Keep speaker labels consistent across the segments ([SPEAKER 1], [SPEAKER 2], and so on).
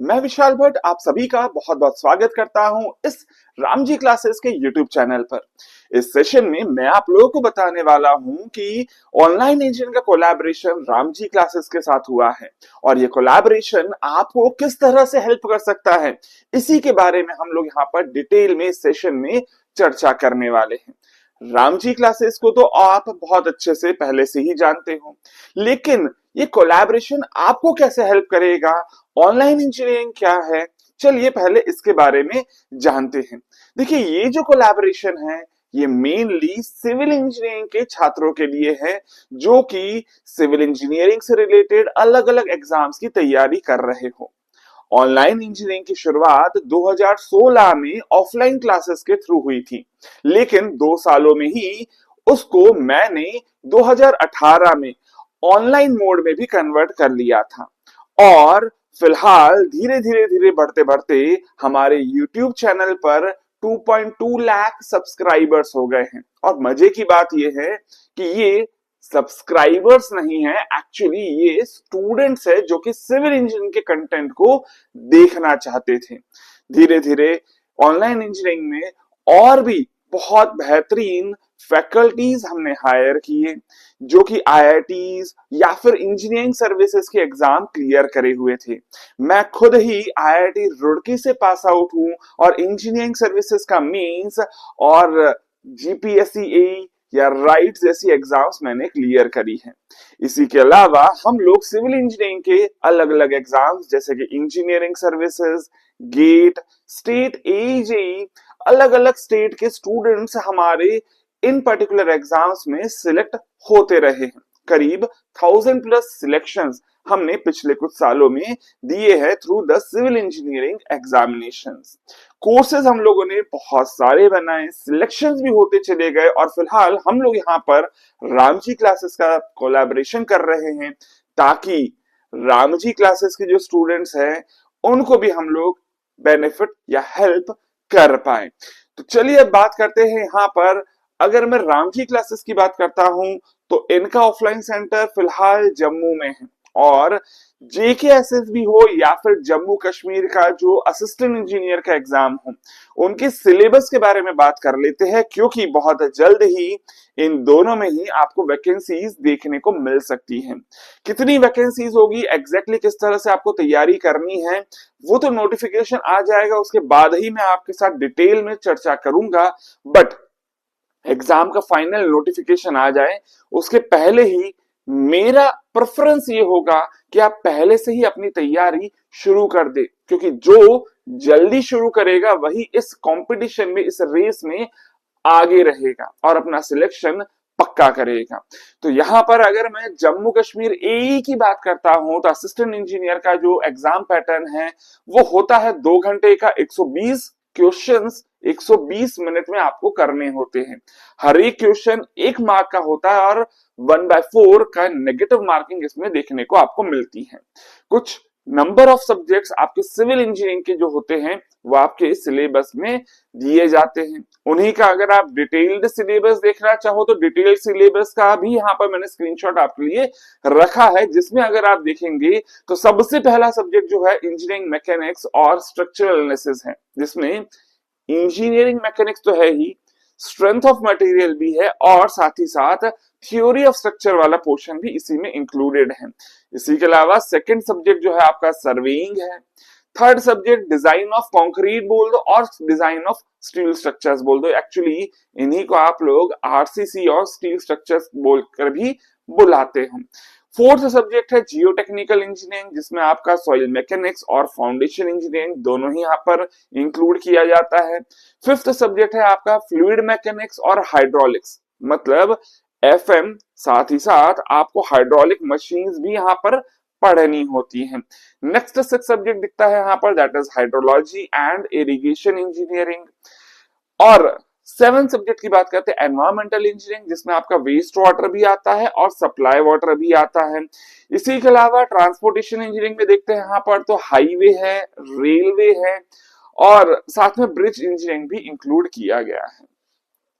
[SPEAKER 1] मैं विशाल भट्ट आप सभी का बहुत बहुत स्वागत करता हूं इस रामजी क्लासेस के YouTube चैनल पर। इस सेशन में मैं आप लोगों को बताने वाला हूं कि ऑनलाइन इंजीनियरिंग का कोलैबोरेशन रामजी क्लासेस के साथ हुआ है और ये कोलैबोरेशन आपको किस तरह से हेल्प कर सकता है, इसी के बारे में हम लोग यहाँ पर डिटेल में इस सेशन में चर्चा करने वाले हैं। रामजी क्लासेस को तो आप बहुत अच्छे से पहले से ही जानते हो, लेकिन ये कोलैबोरेशन आपको कैसे हेल्प करेगा, ऑनलाइन इंजीनियरिंग क्या है, चलिए पहले इसके बारे में जानते हैं। देखिए, ये जो कोलैबोरेशन है ये मेनली सिविल इंजीनियरिंग के छात्रों के लिए है जो कि सिविल इंजीनियरिंग से रिलेटेड अलग अलग एग्जाम्स की तैयारी कर रहे हो। ऑनलाइन इंजीनियरिंग की शुरुआत 2016 में ऑफलाइन क्लासेस के थ्रू हुई थी, लेकिन 2 सालों में ही उसको मैंने 2018 में ऑनलाइन मोड में भी कन्वर्ट कर लिया था और फिलहाल धीरे धीरे बढ़ते बढ़ते हमारे YouTube चैनल पर 2.2 लाख सब्सक्राइबर्स हो गए हैं। और मजे की बात यह है कि ये सब्सक्राइबर्स नहीं है, एक्चुअली ये स्टूडेंट्स है जो कि सिविल इंजीनियरिंग के कंटेंट को देखना चाहते थे। धीरे धीरे ऑनलाइन इंजीनियरिंग में और भी बहुत बेहतरीन फैकल्टीज हमने हायर किए जो कि आईआईटीज या फिर इंजीनियरिंग सर्विसेज के एग्जाम क्लियर करे हुए थे। मैं खुद ही आईआईटी रुड़की से पास आउट हूं और इंजीनियरिंग सर्विसेज का मेंस और जीपीएससी या राइट जैसी एग्जाम्स मैंने क्लियर करी है। इसी के अलावा हम लोग सिविल इंजीनियरिंग के अलग अलग एग्जाम्स जैसे कि इंजीनियरिंग सर्विसेज, गेट, स्टेट एजेई, अलग अलग स्टेट के स्टूडेंट्स हमारे इन पर्टिकुलर एग्जाम्स में सिलेक्ट होते रहे हैं। करीब 1000+ सिलेक्शंस हमने पिछले कुछ सालों में दिए हैं through the civil engineering examinations. Courses हम लोगों ने बहुत सारे बनाए, सिलेक्शंस भी होते चले गए और फिलहाल हम लोग यहाँ पर रामजी क्लासेस का कोलैबोरेशन कर रहे हैं ताकि रामजी क्लासेस के जो स्टूडेंट्स हैं उनको भी हम लोग बेनिफिट या हेल्प कर पाए। तो चलिए अब बात करते हैं यहाँ पर। अगर मैं रामजी क्लासेस की बात करता हूं तो इनका ऑफलाइन सेंटर फिलहाल जम्मू में है और जेकेएसएसबी हो या फिर जम्मू कश्मीर का जो असिस्टेंट इंजीनियर का एग्जाम हो, उनके सिलेबस के बारे में बात कर लेते हैं क्योंकि बहुत जल्द ही इन दोनों में ही आपको वैकेंसीज देखने को मिल सकती हैं। कितनी वैकेंसीज होगी, एग्जैक्टली किस तरह से आपको तैयारी करनी है, वो तो नोटिफिकेशन आ जाएगा, उसके बाद ही मैं आपके साथ डिटेल में चर्चा करूंगा। बट एग्जाम का फाइनल नोटिफिकेशन आ जाए उसके पहले ही मेरा प्रेफरेंस ये होगा कि आप पहले से ही अपनी तैयारी शुरू कर दे, क्योंकि जो जल्दी शुरू करेगा वही इस कंपटीशन में, इस रेस में आगे रहेगा और अपना सिलेक्शन पक्का करेगा। तो यहां पर अगर मैं जम्मू कश्मीर एई की बात करता हूं तो असिस्टेंट इंजीनियर का जो एग्जाम पैटर्न है वो होता है 2 घंटे का, 120 क्वेश्चंस 120 मिनट में आपको करने होते हैं। हर एक क्वेश्चन 1 मार्क का होता है और 1/4 का नेगेटिव मार्किंग इसमें देखने को आपको मिलती है। कुछ नंबर ऑफ सब्जेक्ट्स आपके सिविल इंजीनियरिंग के जो होते हैं वो आपके सिलेबस में दिए जाते हैं। उन्हीं का अगर आप डिटेल्ड सिलेबस देखना चाहो तो डिटेल्ड सिलेबस का भी यहाँ पर मैंने स्क्रीनशॉट आपके लिए रखा है, जिसमें अगर आप देखेंगे तो सबसे पहला सब्जेक्ट जो है इंजीनियरिंग मैकेनिक्स और स्ट्रक्चरल एनालिसिस है, जिसमें इंजीनियरिंग मैकेनिक्स तो है ही, स्ट्रेंथ ऑफ मटेरियल भी है और साथ ही साथ थ्योरी ऑफ स्ट्रक्चर वाला पोर्शन भी इसी में इंक्लूडेड है। इसी के अलावा सेकंड सब्जेक्ट जो है आपका सर्वेइंग है। Third subject design of concrete बोल दो और डिजाइन ऑफ स्टील स्ट्रक्चर्स बोल दो, एक्चुअली इन्हीं को आप लोग आरसीसी और स्टील स्ट्रक्चर्स बोलकर भी बुलाते हैं। फोर्थ सब्जेक्ट है जियो टेक्निकल इंजीनियरिंग, जिसमें आपका सॉइल मैकेनिक्स और फाउंडेशन इंजीनियरिंग दोनों ही यहाँ पर इंक्लूड किया जाता है। फिफ्थ सब्जेक्ट है आपका फ्लूइड मैकेनिक्स और हाइड्रोलिक्स, मतलब एफएम, साथ ही साथ आपको हाइड्रोलिक मशीन्स भी यहाँ पर पढ़नी होती हैं। नेक्स्ट सब्जेक्ट दिखता है यहाँ पर, that is hydrology and irrigation engineering. और 7 सब्जेक्ट की बात करते हैं एनवायरमेंटल इंजीनियरिंग, जिसमें आपका वेस्ट वाटर भी आता है और सप्लाई वाटर भी आता है। इसी के अलावा ट्रांसपोर्टेशन इंजीनियरिंग में देखते हैं यहाँ पर तो हाईवे है, रेलवे है और साथ में ब्रिज इंजीनियरिंग भी इंक्लूड किया गया है।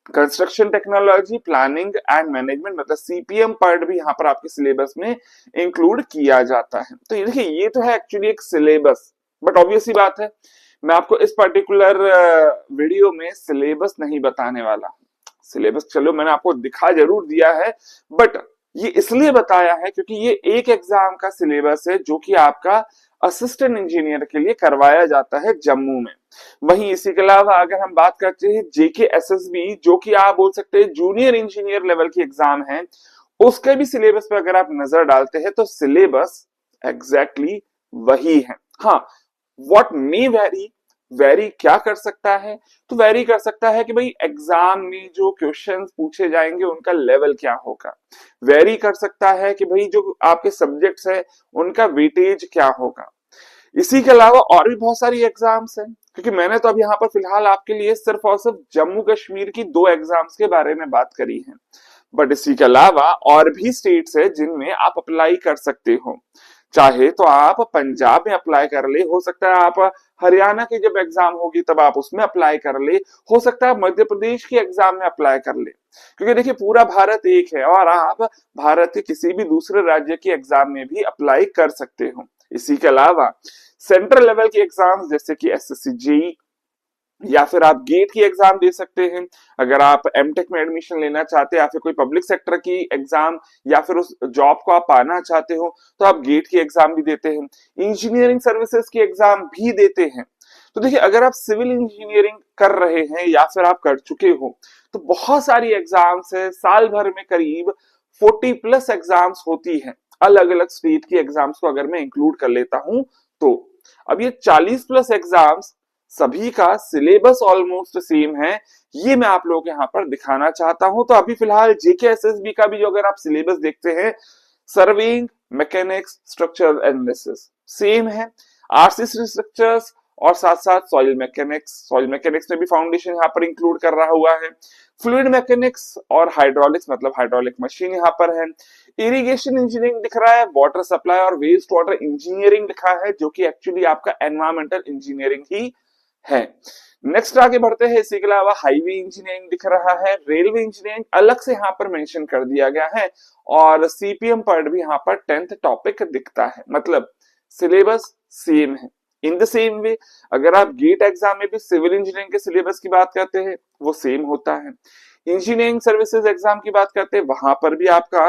[SPEAKER 1] Construction technology, planning and management मतलब सीपीएम पार्ट भी यहाँ पर आपके सिलेबस में इंक्लूड किया जाता है। तो ये देखिए, ये तो है एक्चुअली एक सिलेबस बट ऑब्वियस सी बात है, मैं आपको इस पर्टिकुलर वीडियो में सिलेबस नहीं बताने वाला। सिलेबस चलो मैंने आपको दिखा जरूर दिया है, बट ये इसलिए बताया है क्योंकि ये एक एग्जाम का सिलेबस है जो कि आपका असिस्टेंट इंजीनियर के लिए करवाया जाता है जम्मू में। वहीं इसी के अलावा अगर हम बात करते हैं जेके एसएसबी, जो कि आप बोल सकते हैं जूनियर इंजीनियर लेवल की एग्जाम है, उसके भी सिलेबस पे अगर आप नजर डालते हैं तो सिलेबस एग्जैक्टली वही है। हाँ, व्हाट मे वेरी, वेरी क्या कर सकता है, तो वेरी कर सकता है कि भाई एग्जाम में जो क्वेश्चंस पूछे जाएंगे उनका लेवल क्या होगा। वेरी कर सकता है कि भाई जो आपके सब्जेक्ट्स है उनका वेटेज क्या होगा। इसी के अलावा और भी बहुत सारी एग्जाम्स हैं, क्योंकि मैंने तो अब यहाँ पर फिलहाल आपके लिए सिर्फ और सिर्फ जम्मू कश्मीर की 2 एग्जाम्स के बारे में बात करी है, बट इसी के अलावा और भी स्टेट्स है जिनमें आप अप्लाई कर सकते हो। चाहे तो आप पंजाब में अप्लाई कर ले, हो सकता है आप हरियाणा की जब एग्जाम होगी तब आप उसमें अप्लाई कर ले, हो सकता है आप मध्य प्रदेश की एग्जाम में अप्लाई कर ले, क्योंकि देखिए पूरा भारत एक है और आप भारत के किसी भी दूसरे राज्य की एग्जाम में भी अप्लाई कर सकते हो। इसी के अलावा सेंट्रल लेवल की एग्जाम जैसे कि एसएससी जेई या फिर आप गेट की एग्जाम दे सकते हैं। अगर आप एमटेक में एडमिशन लेना चाहते हैं या फिर कोई पब्लिक सेक्टर की एग्जाम या फिर उस जॉब को आप पाना चाहते हो तो आप गेट की एग्जाम भी देते हैं, इंजीनियरिंग सर्विसेज की एग्जाम भी देते हैं। तो देखिए अगर आप सिविल इंजीनियरिंग कर रहे हैं या फिर आप कर चुके हो तो बहुत सारी एग्जाम्स है, साल भर में करीब 40+ एग्जाम्स होती हैं, अलग अलग स्टेट की एग्जाम्स को अगर मैं इंक्लूड कर लेता हूं तो। अब ये 40+ एग्जाम्स सभी का सिलेबस ऑलमोस्ट सेम है, ये मैं आप लोगों को यहाँ पर दिखाना चाहता हूं। तो अभी फिलहाल जेके एसएसबी का भी जो अगर आप सिलेबस देखते हैं, surveying, mechanics, structural analysis same है, आरसीसी स्ट्रक्चर्स और साथ साथ सॉइल मैकेनिक्स में भी फाउंडेशन यहाँ पर इंक्लूड कर रहा हुआ है, फ्लूइड मैकेनिक्स और हाइड्रोलिक्स मतलब हाइड्रोलिक मशीन यहाँ पर है, इरिगेशन इंजीनियरिंग दिख रहा है, वाटर सप्लाई और वेस्ट वाटर इंजीनियरिंग लिखा है जो कि एक्चुअली आपका एनवायरमेंटल इंजीनियरिंग ही है। नेक्स्ट आगे बढ़ते हैं, इसी के अलावा हाईवे इंजीनियरिंग दिख रहा है, रेलवे इंजीनियरिंग अलग से यहाँ पर मेंशन कर दिया गया है और सीपीएम पर भी यहाँ पर 10th टॉपिक दिखता है, मतलब सिलेबस सेम है। इन द सेम वे अगर आप गेट एग्जाम में भी सिविल इंजीनियरिंग के सिलेबस की बात करते हैं वो सेम होता है, इंजीनियरिंग सर्विसेज एग्जाम की बात करते हैं वहां पर भी आपका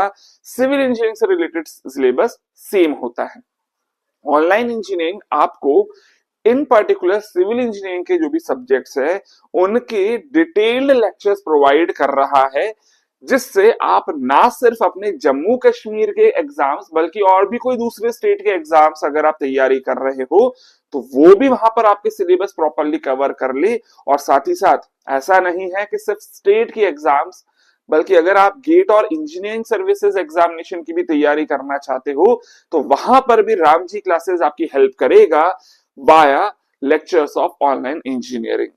[SPEAKER 1] सिविल इंजीनियरिंग से रिलेटेड सिलेबस सेम होता है। ऑनलाइन इंजीनियरिंग आपको इन पर्टिकुलर सिविल इंजीनियरिंग के जो भी सब्जेक्ट्स है उनके डिटेल्ड लेक्चर्स प्रोवाइड कर रहा है, जिससे आप ना सिर्फ अपने जम्मू कश्मीर के एग्जाम्स बल्कि और भी कोई दूसरे स्टेट के एग्जाम्स अगर आप तैयारी कर रहे हो तो वो भी वहां पर आपके सिलेबस प्रॉपरली कवर कर ले। और साथ ही साथ ऐसा नहीं है कि सिर्फ स्टेट की एग्जाम्स, बल्कि अगर आप गेट और इंजीनियरिंग सर्विसेज एग्जामिनेशन की भी तैयारी करना चाहते हो तो वहां पर भी राम जी क्लासेस आपकी हेल्प करेगा via lectures of online engineering.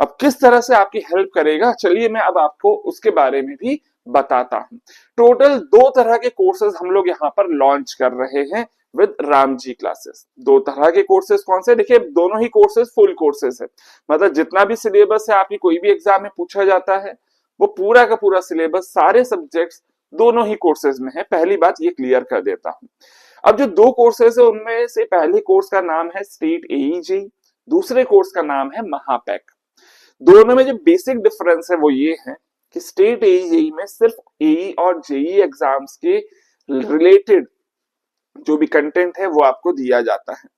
[SPEAKER 1] अब किस तरह से आपकी हेल्प करेगा, चलिए मैं अब आपको उसके बारे में भी बताता हूं। टोटल 2 तरह के कोर्सेज हम लोग यहाँ पर लॉन्च कर रहे हैं विद राम जी क्लासेस। 2 तरह के कोर्सेज कौन से, देखिए दोनों ही कोर्सेज फुल कोर्सेज है, मतलब जितना भी सिलेबस है आपकी कोई भी एग्जाम में पूछा जाता है वो पूरा का पूरा सिलेबस सारे सब्जेक्ट्स दोनों ही कोर्सेज में है। पहली बात ये क्लियर कर देता हूं। अब जो 2 कोर्सेज है उनमें से पहले कोर्स का नाम है स्टेट एईजी, दूसरे कोर्स का नाम है महापैक। दोनों में जो बेसिक डिफरेंस है वो ये है कि स्टेट एईजी में सिर्फ एई और जेई एग्जाम्स के रिलेटेड जो भी कंटेंट है वो आपको दिया जाता है,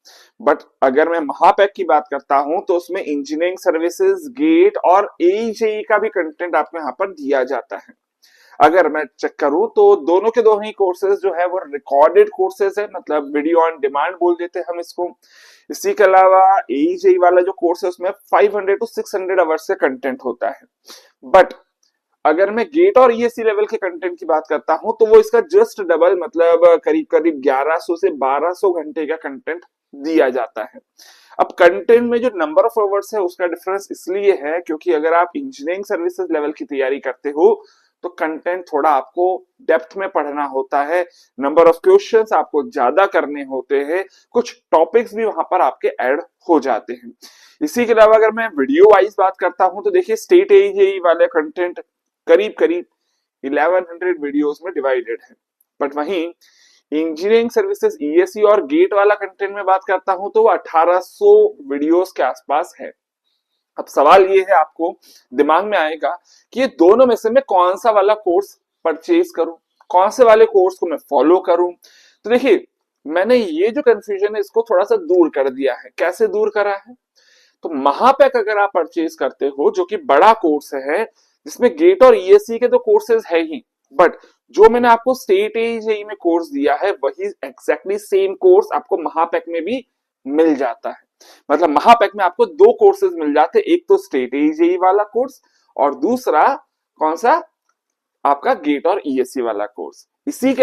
[SPEAKER 1] बट अगर मैं महापैक की बात करता हूं तो उसमें इंजीनियरिंग सर्विसेज, गेट और एईजेई का भी कंटेंट आपको यहाँ पर दिया जाता है। अगर मैं चेक करूं तो दोनों के दोनों ही कोर्सेज जो है वो रिकॉर्डेड कोर्सेज है, मतलब वीडियो ऑन डिमांड बोल देते हैं हम इसको। इसी के अलावा एईजेई वाला जो कोर्स है उसमें 500 to 600 आवर्स का कंटेंट होता है, बट अगर मैं गेट और ईएससी लेवल के कंटेंट की बात करता हूं तो वो इसका जस्ट डबल, मतलब करीब करीब 1100 से 1200 घंटे का कंटेंट दिया जाता है। अब कंटेंट में जो नंबर ऑफ आवर्स है उसका डिफरेंस इसलिए है क्योंकि अगर आप इंजीनियरिंग सर्विसेज लेवल की तैयारी करते हो तो कंटेंट थोड़ा आपको डेप्थ में पढ़ना होता है, नंबर ऑफ क्वेश्चंस आपको ज्यादा करने होते हैं, कुछ टॉपिक्स भी वहां पर आपके ऐड हो जाते हैं। इसी के अलावा अगर मैं वीडियो वाइज बात करता हूं तो देखिए स्टेट एईजेई वाले कंटेंट करीब करीब 1100 वीडियोस में डिवाइडेड है, बट वहीं इंजीनियरिंग सर्विसेज ईएससी और गेट वाला कंटेंट में बात करता हूं तो वो 1800 वीडियोस के आसपास है। अब सवाल ये है, आपको दिमाग में आएगा कि ये दोनों में से मैं कौन सा वाला कोर्स परचेज करूं, कौन से वाले कोर्स को मैं फॉलो करूं। तो देखिए, मैंने ये जो कंफ्यूजन है इसको थोड़ा सा दूर कर दिया है। कैसे दूर करा है? तो महापैक अगर आप परचेज करते हो, जो कि बड़ा कोर्स है जिसमें गेट और ईएससी के तो कोर्सेज है ही, बट जो मैंने आपको स्टेट एजेई में कोर्स दिया है वही एग्जैक्टली सेम कोर्स आपको महापैक में भी मिल जाता है। मतलब महापैक में आपको दो कोर्सेज मिल जाते हैं, एक तो स्टेट एजेई वाला कोर्स और दूसरा कौन सा, आपका गेट और ईएससी वाला कोर्स। इसी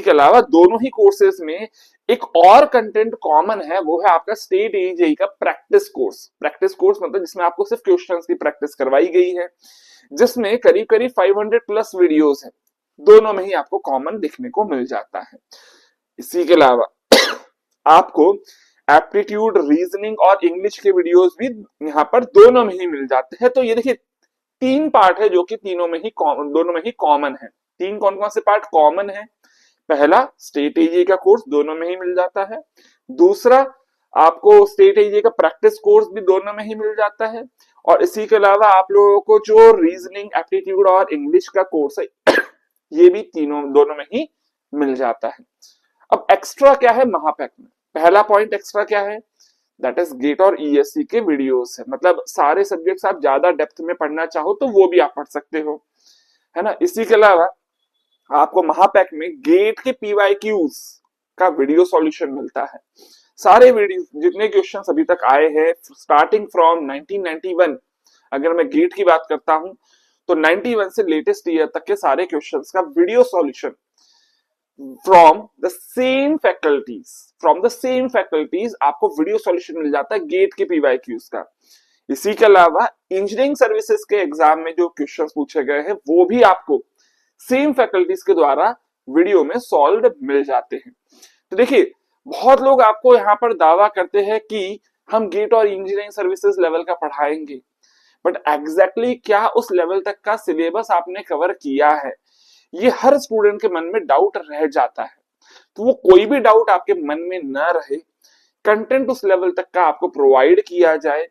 [SPEAKER 1] के अलावा दोनों ही कोर्सेज में एक और कंटेंट कॉमन है, वो है आपका स्टेट एजेई का प्रैक्टिस कोर्स। प्रैक्टिस कोर्स मतलब जिसमें आपको सिर्फ क्वेश्चंस की प्रैक्टिस करवाई गई है, जिसमें करीब करीब 500 प्लस वीडियोस है। दोनों में ही आपको कॉमन देखने को मिल जाता है। इसी के अलावा आपको एप्टीट्यूड, रीजनिंग और इंग्लिश के वीडियोस भी यहाँ पर दोनों में ही मिल जाते हैं। तो ये देखिए, तीन पार्ट है जो कि दोनों में ही कॉमन है। तीन कौन कौन से पार्ट कॉमन है? पहला, स्टेट एजेई का कोर्स दोनों में ही मिल जाता है। दूसरा, आपको स्टेट एजेई का प्रैक्टिस कोर्स भी दोनों में ही मिल जाता है। और इसी के अलावा आप लोगों को जो रीजनिंग, एप्टीट्यूड और इंग्लिश का कोर्स है ये भी दोनों में ही मिल जाता है। अब एक्स्ट्रा क्या है महापैक में? पहला पॉइंट एक्स्ट्रा क्या है? दैट इज गेट और ईएससी के वीडियोस है। मतलब सारे सब्जेक्ट्स आप ज्यादा डेप्थ में पढ़ना चाहो तो वो भी आप पढ़ सकते हो, है ना। इसी के अलावा आपको महापैक में गेट के पीवाईक्यूज का वीडियो सॉल्यूशन मिलता है। सारे वीडियो जितने क्वेश्चंस अभी तक आए हैं स्टार्टिंग फ्रॉम 1991, अगर मैं गेट की बात करता हूं तो 91 से लेटेस्ट ईयर तक के सारे क्वेश्चंस का video solution from the same faculties आपको वीडियो सॉल्यूशन मिल जाता है गेट के पीवाईक्यूज का। इसी के अलावा इंजीनियरिंग सर्विसेज के एग्जाम में जो क्वेश्चंस पूछे गए हैं वो भी आपको सेम फैकल्टीज के द्वारा वीडियो में सॉल्व मिल जाते हैं। तो देखिए, बहुत लोग आपको यहाँ पर दावा करते हैं कि हम गेट और इंजीनियरिंग सर्विसेज लेवल का पढ़ाएंगे, बट एग्जैक्टली क्या उस लेवल तक का सिलेबस आपने कवर किया है, ये हर स्टूडेंट के मन में डाउट रह जाता है। तो वो कोई भी डाउट आपके मन में न रहे, कंटेंट उस लेवल तक का आपको प्रोवाइड किया जाए,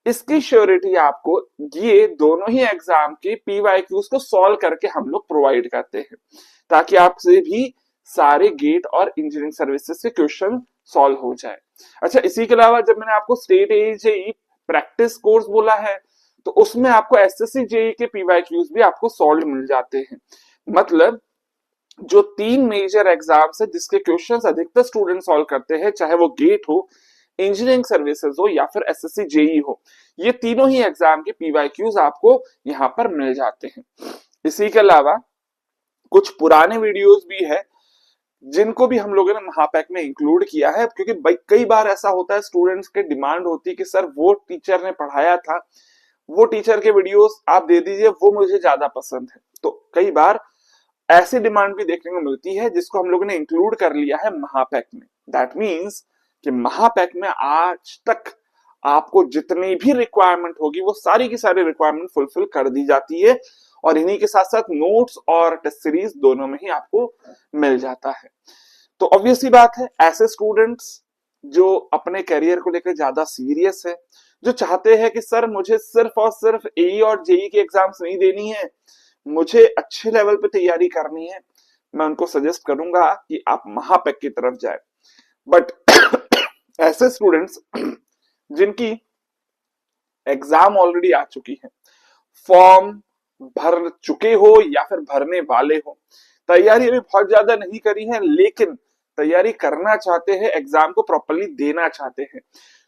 [SPEAKER 1] इसकी श्योरिटी आपको ये दोनों ही एग्जाम के पीवाईक्यूज को सॉल्व करके हम लोग प्रोवाइड करते हैं, ताकि आपसे भी सारे गेट और इंजीनियरिंग सर्विसेज के क्वेश्चन सॉल्व हो जाए। अच्छा, इसी के अलावा जब मैंने आपको स्टेट एजेई प्रैक्टिस कोर्स बोला है तो उसमें आपको एसएससी जेई के पीवाईक्यूज भी आपको सॉल्व मिल जाते हैं। मतलब जो तीन मेजर एग्जाम्स है जिसके क्वेश्चंस अधिकतर स्टूडेंट सॉल्व करते हैं, चाहे वो गेट हो, इंजीनियरिंग सर्विसेज हो या फिर एसएससी जेई हो, ये तीनों ही एग्जाम के पीवाईक्यूज आपको यहाँ पर मिल जाते हैं। इसी के अलावा कुछ पुराने वीडियोस भी है जिनको भी हम लोगों ने महापैक में इंक्लूड किया है, क्योंकि कई बार ऐसा होता है स्टूडेंट्स के डिमांड होती है कि सर वो टीचर ने पढ़ाया था, वो टीचर के वीडियोस आप दे दीजिए, वो मुझे ज्यादा पसंद है। तो कई बार ऐसी डिमांड भी देखने को मिलती है जिसको हम लोगों ने इंक्लूड कर लिया है महापैक में। दैट मीन्स कि महापैक में आज तक आपको जितनी भी रिक्वायरमेंट होगी वो सारी की सारी रिक्वायरमेंट फुलफिल कर दी जाती है, और इन्हीं के साथ साथ नोट्स और टेस्ट सीरीज दोनों में ही आपको मिल जाता है। तो ऑब्वियसली बात है, ऐसे स्टूडेंट्स जो अपने करियर को लेकर ज्यादा सीरियस है, जो चाहते हैं कि सर मुझे सिर्फ और सिर्फ एई और जेई की एग्जाम्स नहीं देनी है, मुझे अच्छे लेवल पे तैयारी करनी है, मैं उनको सजेस्ट करूंगा कि आप महापैक की तरफ जाए। बट ऐसे स्टूडेंट्स जिनकी एग्जाम ऑलरेडी आ चुकी है, फॉर्म भर चुके हो या फिर भरने वाले हो, तैयारी अभी बहुत ज्यादा नहीं करी है लेकिन तैयारी करना चाहते हैं, एग्जाम को प्रॉपर्ली देना चाहते हैं,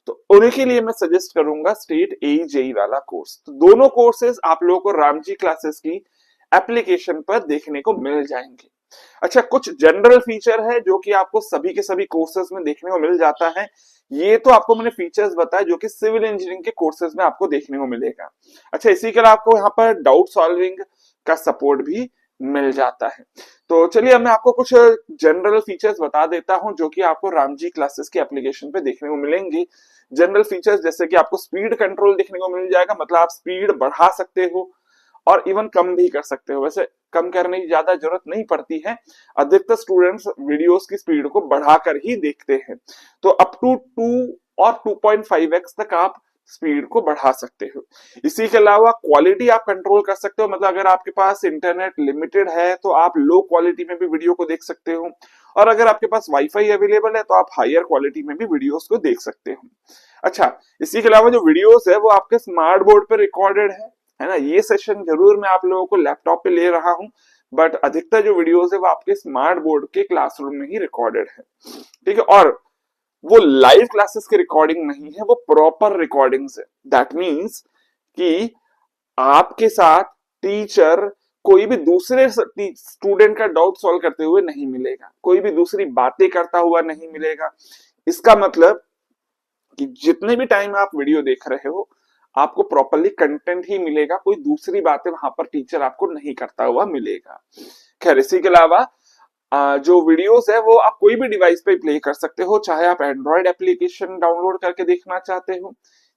[SPEAKER 1] तो उनके लिए मैं सजेस्ट करूंगा स्टेट एई जेई वाला कोर्स। तो दोनों कोर्सेज आप लोगों को रामजी क्लासेस की एप्लीकेशन पर देखने को मिल जाएंगे। अच्छा, कुछ जनरल फीचर है जो कि आपको सभी के सभी कोर्सेज में देखने को मिल जाता है। ये तो आपको मैंने फीचर्स बताए जो कि सिविल इंजीनियरिंग के कोर्सेज में आपको देखने को मिलेगा। अच्छा, इसी के अलावा आपको यहाँ पर डाउट सॉल्विंग का सपोर्ट भी मिल जाता है। तो चलिए मैं आपको कुछ जनरल फीचर्स बता देता हूं जो कि आपको रामजी क्लासेस की एप्लीकेशन पे देखने को मिलेंगी। जनरल फीचर्स जैसे कि आपको स्पीड कंट्रोल देखने को मिल जाएगा, मतलब आप स्पीड बढ़ा सकते हो और इवन कम भी कर सकते हो। वैसे कम करने की ज्यादा जरूरत नहीं पड़ती है, अधिकतर स्टूडेंट्स वीडियोस की स्पीड को बढ़ाकर ही देखते हैं। तो अप टू 2 और 2.5x तक आप स्पीड को बढ़ा सकते हो। इसी के अलावा क्वालिटी आप कंट्रोल कर सकते हो, मतलब अगर आपके पास इंटरनेट लिमिटेड है तो आप लो क्वालिटी में भी वीडियो को देख सकते हो, और अगर आपके पास वाईफाई अवेलेबल है तो आप हायर क्वालिटी में भी वीडियोस को देख सकते हो। अच्छा, इसी के अलावा जो वीडियोस है वो आपके स्मार्ट बोर्ड पर रिकॉर्डेड है ना। ये सेशन जरूर मैं आप लोगों को लैपटॉप पे ले रहा हूं, बट अधिकतर जो वीडियोस है वो आपके स्मार्ट बोर्ड के क्लासरूम में ही रिकॉर्डेड है, ठीक है। और वो लाइव क्लासेस की रिकॉर्डिंग नहीं है, वो प्रॉपर रिकॉर्डिंग्स है। दैट मीन्स कि आपके साथ टीचर कोई भी दूसरे स्टूडेंट का डाउट सॉल्व करते हुए नहीं मिलेगा, कोई भी दूसरी बातें करता हुआ नहीं मिलेगा। इसका मतलब कि जितने भी टाइम आप वीडियो देख रहे हो आपको प्रॉपरली कंटेंट ही मिलेगा, कोई दूसरी बातें वहां पर टीचर आपको नहीं करता हुआ मिलेगा। खैर, इसी के अलावा जो वीडियोस है वो आप कोई भी डिवाइस पे प्ले कर सकते हो, चाहे आप एंड्रॉइड एप्लीकेशन डाउनलोड करके देखना चाहते हो,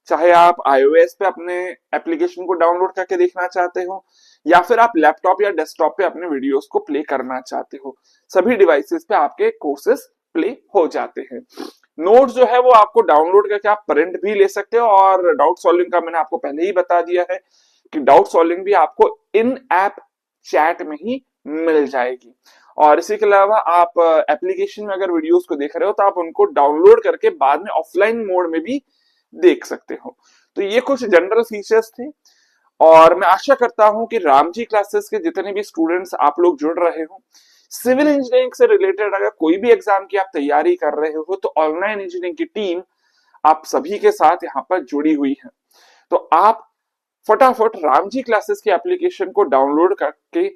[SPEAKER 1] चाहे आप आईओएस पे अपने एप्लीकेशन को डाउनलोड करके देखना चाहते हो, या फिर आप लैपटॉप या डेस्कटॉप पे अपने वीडियोस को प्ले करना चाहते हो, सभी डिवाइसेस पे आपके कोर्सेस प्ले हो जाते हैं। नोट्स जो है वो आपको डाउनलोड करके आप प्रिंट भी ले सकते हो, और डाउट सॉल्विंग का मैंने आपको पहले ही बता दिया है कि डाउट सॉल्विंग भी आपको इन ऐप चैट में ही मिल जाएगी। और इसी के अलावा आप एप्लीकेशन में अगर वीडियोस को देख रहे हो तो आप उनको डाउनलोड करके बाद में ऑफलाइन मोड में भी देख सकते हो। तो ये कुछ जनरल फीचर्स थे, और मैं आशा करता हूं कि रामजी क्लासेस के जितने भी स्टूडेंट्स आप लोग जुड़ रहे हो, सिविल इंजीनियरिंग से रिलेटेड अगर कोई भी एग्जाम की आप तैयारी कर रहे हो तो ऑनलाइन इंजीनियरिंग की टीम आप सभी के साथ यहाँ पर जुड़ी हुई है। तो आप फटाफट रामजी क्लासेस की एप्लीकेशन को डाउनलोड करके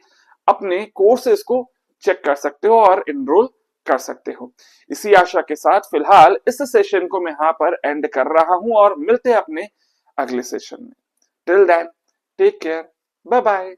[SPEAKER 1] अपने कोर्सेज को चेक कर सकते हो और एनरोल कर सकते हो। इसी आशा के साथ फिलहाल इस सेशन को मैं यहाँ पर एंड कर रहा हूं, और मिलते हैं अपने अगले सेशन में। Till then, take care, bye bye.